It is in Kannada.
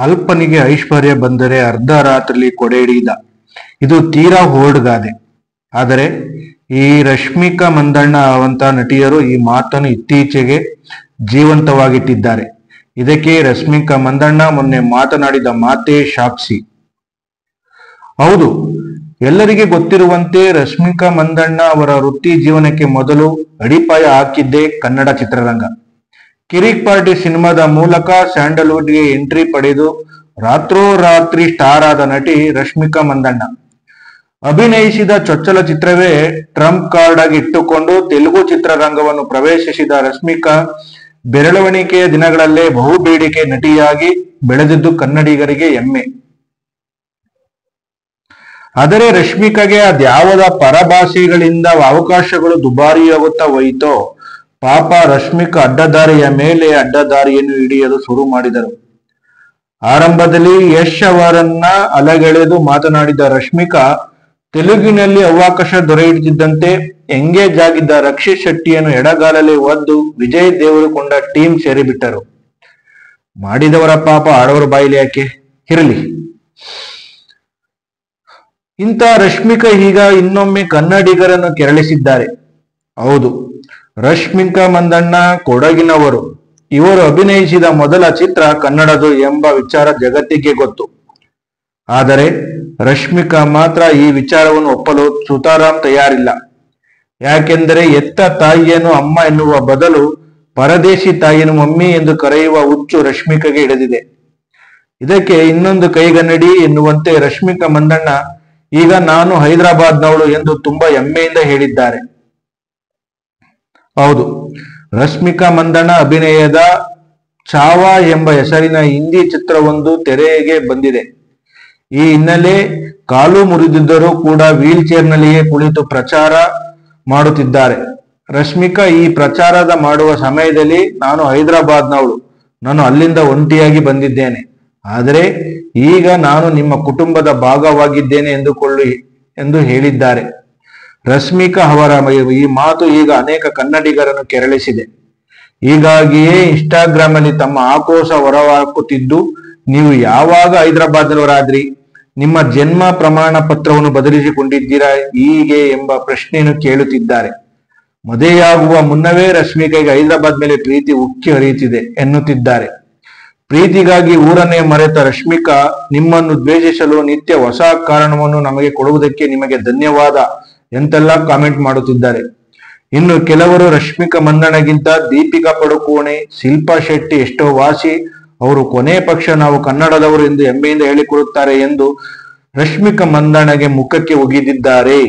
ಅಲ್ಪನಿಗೆ ಐಶ್ವರ್ಯ ಬಂದರೆ ಅರ್ಧ ರಾತ್ರಿಲಿ ಕೊಡೆ ಹಿಡಿದ. ಇದು ತೀರಾ ಓಲ್ಡ್ ಗಾದೆ. ಆದರೆ ಈ ರಶ್ಮಿಕಾ ಮಂದಣ್ಣ ಅವಂತ ನಟಿಯರು ಈ ಮಾತನ್ನು ಇತ್ತೀಚೆಗೆ ಜೀವಂತವಾಗಿಟ್ಟಿದ್ದಾರೆ. ಇದಕ್ಕೆ ರಶ್ಮಿಕಾ ಮಂದಣ್ಣ ಮೊನ್ನೆ ಮಾತನಾಡಿದ ಮಾತೇ ಸಾಕ್ಷಿ. ಹೌದು, ಎಲ್ಲರಿಗೆ ಗೊತ್ತಿರುವಂತೆ ರಶ್ಮಿಕಾ ಮಂದಣ್ಣ ಅವರ ವೃತ್ತಿ ಜೀವನಕ್ಕೆ ಮೊದಲು ಅಡಿಪಾಯ ಹಾಕಿದ್ದೇ ಕನ್ನಡ ಚಿತ್ರರಂಗ. ಕಿರಿಕ್ ಪಾರ್ಟಿ ಸಿನಿಮಾದ ಮೂಲಕ ಸ್ಯಾಂಡಲ್ವುಡ್ಗೆ ಎಂಟ್ರಿ ಪಡೆದು ರಾತ್ರೋರಾತ್ರಿ ಸ್ಟಾರ್ ಆದ ನಟಿ ರಶ್ಮಿಕಾ ಮಂದಣ್ಣ. ಅಭಿನಯಿಸಿದ ಚೊಚ್ಚಲ ಚಿತ್ರವೇ ಟ್ರಂಪ್ ಕಾರ್ಡ್ ಆಗಿ ಇಟ್ಟುಕೊಂಡು ತೆಲುಗು ಚಿತ್ರರಂಗವನ್ನು ಪ್ರವೇಶಿಸಿದ ರಶ್ಮಿಕಾ ಬೆರಳಣಿಕೆಯ ದಿನಗಳಲ್ಲೇ ಬಹುಬೇಡಿಕೆ ನಟಿಯಾಗಿ ಬೆಳೆದಿದ್ದು ಕನ್ನಡಿಗರಿಗೆ ಹೆಮ್ಮೆ. ಆದರೆ ರಶ್ಮಿಕಾಗೆ ಅದ್ಯಾವದ ಪರಭಾಷೆಗಳಿಂದ ಅವಕಾಶಗಳು ದುಬಾರಿಯಾಗುತ್ತಾ ಹೋಯಿತೋ ಪಾಪ ರಶ್ಮಿಕಾ ಅಡ್ಡದಾರಿಯ ಮೇಲೆ ಅಡ್ಡದಾರಿಯನ್ನು ಹಿಡಿಯಲು ಶುರು ಮಾಡಿದರು. ಆರಂಭದಲ್ಲಿ ಯಶ್ ಅವರನ್ನ ಅಲಗೆಳೆದು ಮಾತನಾಡಿದ ರಶ್ಮಿಕಾ ತೆಲುಗಿನಲ್ಲಿ ಅವಕಾಶ ದೊರೆಯುತ್ತಿದ್ದಂತೆ ಎಂಗೇಜ್ ಆಗಿದ್ದ ರಕ್ಷಿತ್ ಶೆಟ್ಟಿಯನ್ನು ಎಡಗಾಲಲ್ಲಿ ಒದ್ದು ವಿಜಯ್ ದೇವರಕೊಂಡ ಟೀಮ್ ಸೇರಿಬಿಟ್ಟರು. ಮಾಡಿದವರ ಪಾಪ ಆಡವರ ಬಾಯಿಲಿ ಯಾಕೆ ಇರಲಿ. ಇಂಥ ರಶ್ಮಿಕಾ ಈಗ ಇನ್ನೊಮ್ಮೆ ಕನ್ನಡಿಗರನ್ನು ಕೆರಳಿಸಿದ್ದಾರೆ. ಹೌದು, ರಶ್ಮಿಕಾ ಮಂದಣ್ಣ ಕೊಡಗಿನವರು. ಇವರು ಅಭಿನಯಿಸಿದ ಮೊದಲ ಚಿತ್ರ ಕನ್ನಡದು ಎಂಬ ವಿಚಾರ ಜಗತ್ತಿಗೆ ಗೊತ್ತು. ಆದರೆ ರಶ್ಮಿಕಾ ಮಾತ್ರ ಈ ವಿಚಾರವನ್ನು ಒಪ್ಪಲು ಸುತಾರಾಮ್ ತಯಾರಿಲ್ಲ. ಯಾಕೆಂದರೆ ಎತ್ತ ತಾಯಿಯನ್ನು ಅಮ್ಮ ಎನ್ನುವ ಬದಲು ಪರದೇಶಿ ತಾಯಿಯನ್ನು ಮಮ್ಮಿ ಎಂದು ಕರೆಯುವ ಹುಚ್ಚು ರಶ್ಮಿಕಾಗೆ ಹಿಡಿದಿದೆ. ಇದಕ್ಕೆ ಇನ್ನೊಂದು ಕೈಗನ್ನಡಿ ಎನ್ನುವಂತೆ ರಶ್ಮಿಕಾ ಮಂದಣ್ಣ ಈಗ ನಾನು ಹೈದರಾಬಾದ್ನವಳು ಎಂದು ತುಂಬಾ ಹೆಮ್ಮೆಯಿಂದ ಹೇಳಿದ್ದಾರೆ. ಹೌದು, ರಶ್ಮಿಕಾ ಮಂದಣ್ಣ ಅಭಿನಯದ ಚಾವಾ ಎಂಬ ಹೆಸರಿನ ಹಿಂದಿ ಚಿತ್ರವೊಂದು ತೆರೆಗೆ ಬಂದಿದೆ. ಈ ಹಿನ್ನೆಲೆ ಕಾಲು ಮುರಿದಿದ್ದರೂ ಕೂಡ ವೀಲ್ ಚೇರ್ನಲ್ಲಿಯೇ ಕುಳಿತು ಪ್ರಚಾರ ಮಾಡುತ್ತಿದ್ದಾರೆ. ರಶ್ಮಿಕಾ ಈ ಪ್ರಚಾರದ ಮಾಡುವ ಸಮಯದಲ್ಲಿ ನಾನು ಹೈದರಾಬಾದ್ನವಳು, ನಾನು ಅಲ್ಲಿಂದ ಒಂಟಿಯಾಗಿ ಬಂದಿದ್ದೇನೆ, ಆದರೆ ಈಗ ನಾನು ನಿಮ್ಮ ಕುಟುಂಬದ ಭಾಗವಾಗಿದ್ದೇನೆ ಎಂದುಕೊಳ್ಳಿ ಎಂದು ಹೇಳಿದ್ದಾರೆ. ರಶ್ಮಿಕಾ ಅವರ ಈ ಮಾತು ಈಗ ಅನೇಕ ಕನ್ನಡಿಗರನ್ನು ಕೆರಳಿಸಿದೆ. ಹೀಗಾಗಿಯೇ ಇನ್ಸ್ಟಾಗ್ರಾಮ್ ಅಲ್ಲಿ ತಮ್ಮ ಆಕ್ರೋಶ ಹೊರಹಾಕುತ್ತಿದ್ದು, ನೀವು ಯಾವಾಗ ಹೈದರಾಬಾದ್ನವರಾದ್ರಿ, ನಿಮ್ಮ ಜನ್ಮ ಪ್ರಮಾಣ ಪತ್ರವನ್ನು ಬದಲಿಸಿಕೊಂಡಿದ್ದೀರಾ ಹೀಗೆ ಎಂಬ ಪ್ರಶ್ನೆಯನ್ನು ಕೇಳುತ್ತಿದ್ದಾರೆ. ಮದುವೆಯಾಗುವ ಮುನ್ನವೇ ರಶ್ಮಿಕಾಗೆ ಹೈದರಾಬಾದ್ ಮೇಲೆ ಪ್ರೀತಿ ಉಕ್ಕಿ ಹರಿಯುತ್ತಿದೆ ಎನ್ನುತ್ತಿದ್ದಾರೆ. ಪ್ರೀತಿಗಾಗಿ ಊರನ್ನೇ ಮರೆತ ರಶ್ಮಿಕಾ ನಿಮ್ಮನ್ನು ದ್ವೇಷಿಸಲು ನಿತ್ಯ ಹೊಸ ಕಾರಣವನ್ನು ನಮಗೆ ಕೊಡುವುದಕ್ಕೆ ನಿಮಗೆ ಧನ್ಯವಾದ ಎಂತೆಲ್ಲ ಕಾಮೆಂಟ್ ಮಾಡುತ್ತಿದ್ದಾರೆ. ಇನ್ನು ಕೆಲವರು ರಶ್ಮಿಕಾ ಮಂದಣ್ಣಗಿಂತ ದೀಪಿಕಾ ಪಡುಕೋಣೆ, ಶಿಲ್ಪಾ ಶೆಟ್ಟಿ ಎಷ್ಟೋ ವಾಸಿ, ಅವರು ಕೊನೆ ಪಕ್ಷ ನಾವು ಕನ್ನಡದವರು ಎಂದು ಹೆಮ್ಮೆಯಿಂದ ಹೇಳಿಕೊಳ್ಳುತ್ತಾರೆ ಎಂದು ರಶ್ಮಿಕಾ ಮಂದಣ್ಣಗೆ ಮುಖಕ್ಕೆ ಒಗೆದಿದ್ದಾರೆ.